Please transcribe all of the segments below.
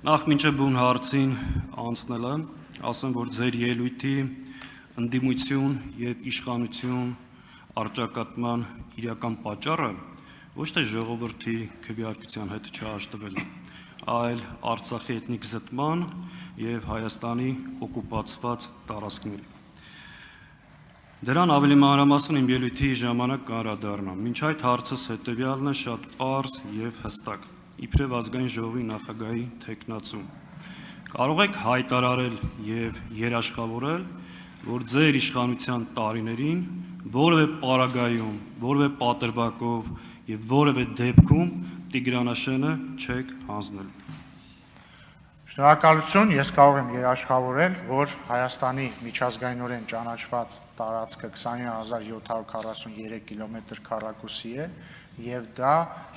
Նախ մինչև բուն հարցին անցնելը, ասեմ, որ ձեր ելույթի ընդդիմություն եւ իշխանություն առճակատման իրական պատճառը ոչ թե ժողովրդի քվեարկության հետ չհաշտվելը, այլ Արցախի էթնիկ զտման եւ Հայաստանի օկուպացված տարածքների։ Դրան ավելի մանրամասն իմ ելույթի ժամանակ կանդրադառնամ։ Մինչ այդ հարցս հետեւյալն է, շատ պարզ եւ հստակ։ Իբրև ազգային ժողովի նախագահի թեկնածու կարող եք հայտարարել եւ երաշխավորել, որ ձեր իշխանության տարիներին որևէ պարագայում, որևէ պատրվակով եւ որևէ դեպքում Տիգրանաշենը չեք հանձնել։ Շնորհակալություն, ես կարող եմ երաշխավորել, որ Հայաստանի միջազգայինորեն ճանաչված տարածքը 20743 կիլոմետր քառակուսի է եւ դա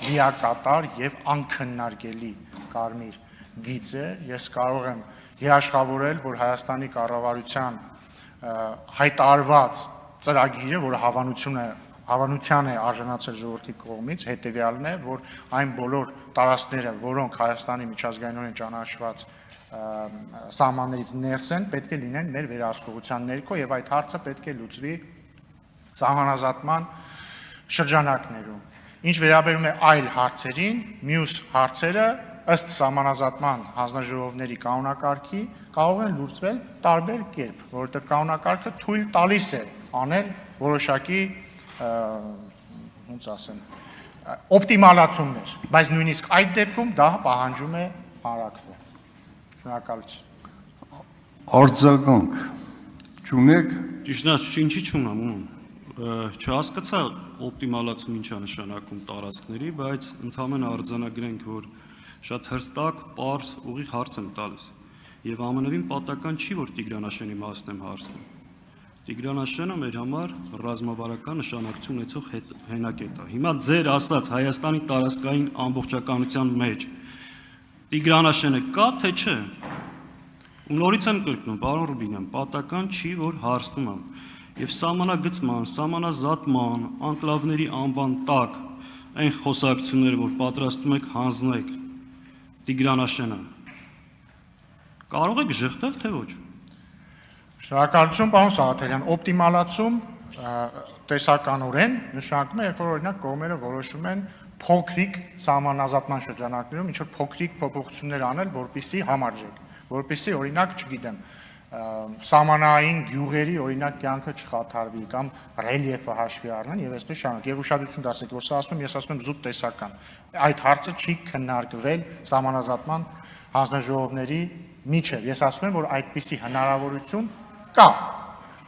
լիակատար եւ անքննարկելի կարմիր գիծ է։ Ես կարող եմ երաշխավորել, որ Հայաստանի կառավարության հայտարարված ծրագիրը, որը հավանության է արժանացել ժողովրդի կողմից, հետևյալն է, որ այն բոլոր տարածքները, որոնք Հայաստանի միջազգայինորեն ճանաչված սահմաններից ներս են, պետք է լինեն մեր վերահսկողության ներքո եւ այդ հարցը պետք է լուծվի սահմանազատման շրջանակներում։ Ինչ վերաբերում է այլ հարցերին, մյուս հարցերը ըստ սահմանազատման հանձնաժողովների կանոնակարգի կարող են լուծվել տարբեր կերպ, որովհետեւ կանոնակարգը թույլ տալիս է անել որոշակի ոնց ասեմ, օպտիմալացումներ, բայց նույնիսկ այդ դեպքում դա պահանջում է հանրակրվել։ Շնորհակալություն։ Արձագանք չունեք։ Ճիշտ է, ինչի չունեմ, չհասկացա օպտիմալացում ինչա նշանակում տարածքների, բայց ընդհանրապես արձանագրենք, որ շատ հստակ, պարզ, ուղիղ հարց եմ տալիս։ Եվ ամենևին պատահական չի, որ Տիգրանաշենի մասն եմ հարցնում։ Տիգրանաշենը մեր համար ռազմավարական նշանակություն ունեցող հենակետ է։ Հիմա ձեր ասած Հայաստանի տարածքային ամբողջականության մեջ Տիգրանաշենը կա, թե չէ։ Ու նորից եմ կրկնում, պարոն Ռուբինյան, պատահական չի, որ հարցնում եմ։ Եվ սահմանագծման, սահմանազատման, անկլավների անվան տակ այն խոսակցությունները, որ պատրաստում եք հանձնեք Տիգրանաշենը, կարող եք ժխտել, թե ոչ։ Շնորհակալություն, պարոն Սաղաթելյան, օպտիմալացում տեսականորեն նշանակում է, երբ որ օրինակ կողմերը որոշում են փոքրիկ սահմանազատման շրջանակներում ինչ-որ փոքրիկ փոփոխություններ անել, որպեսզի համարժեք, որպեսզի օրինակ, չգիտեմ, սահմանային գյուղերի օրինակ կյանքը չխաթարվի կամ ռելիեֆը հաշվի առնեն եւ այսպես շարունակ։ Եվ ուշադրություն դարձեք, որ սա ասում եմ, ես ասում եմ զուտ տեսական։ Այդ հարցը չի քննարկվել սահմանազատման հանձնաժողովների միջև։ Ես ասում եմ, որ այդպիսի հնարավորություն կա,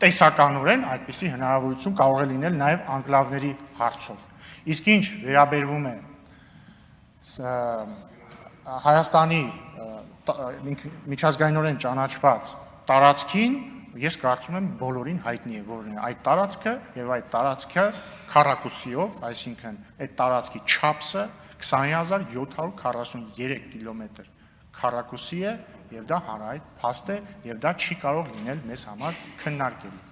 տեսականորեն այդպիսի հնարավորություն կարող է լինել նաև անկլավների հարցով։ Իսկ ինչ վերաբերվում է Հայաստանի միջազգայինորեն ճանաչված տարածքին, ես կարծում եմ բոլորին հայտնի է, որ այդ տարածքը եւ այդ տարածքը քառակուսիով, այսինքն այդ տարածքի չափսը 20743 կիլոմետր քառակուսի է եւ դա հանրահայտ փաստ է եւ դա չի կարող լինել մեզ համար քննարկելի։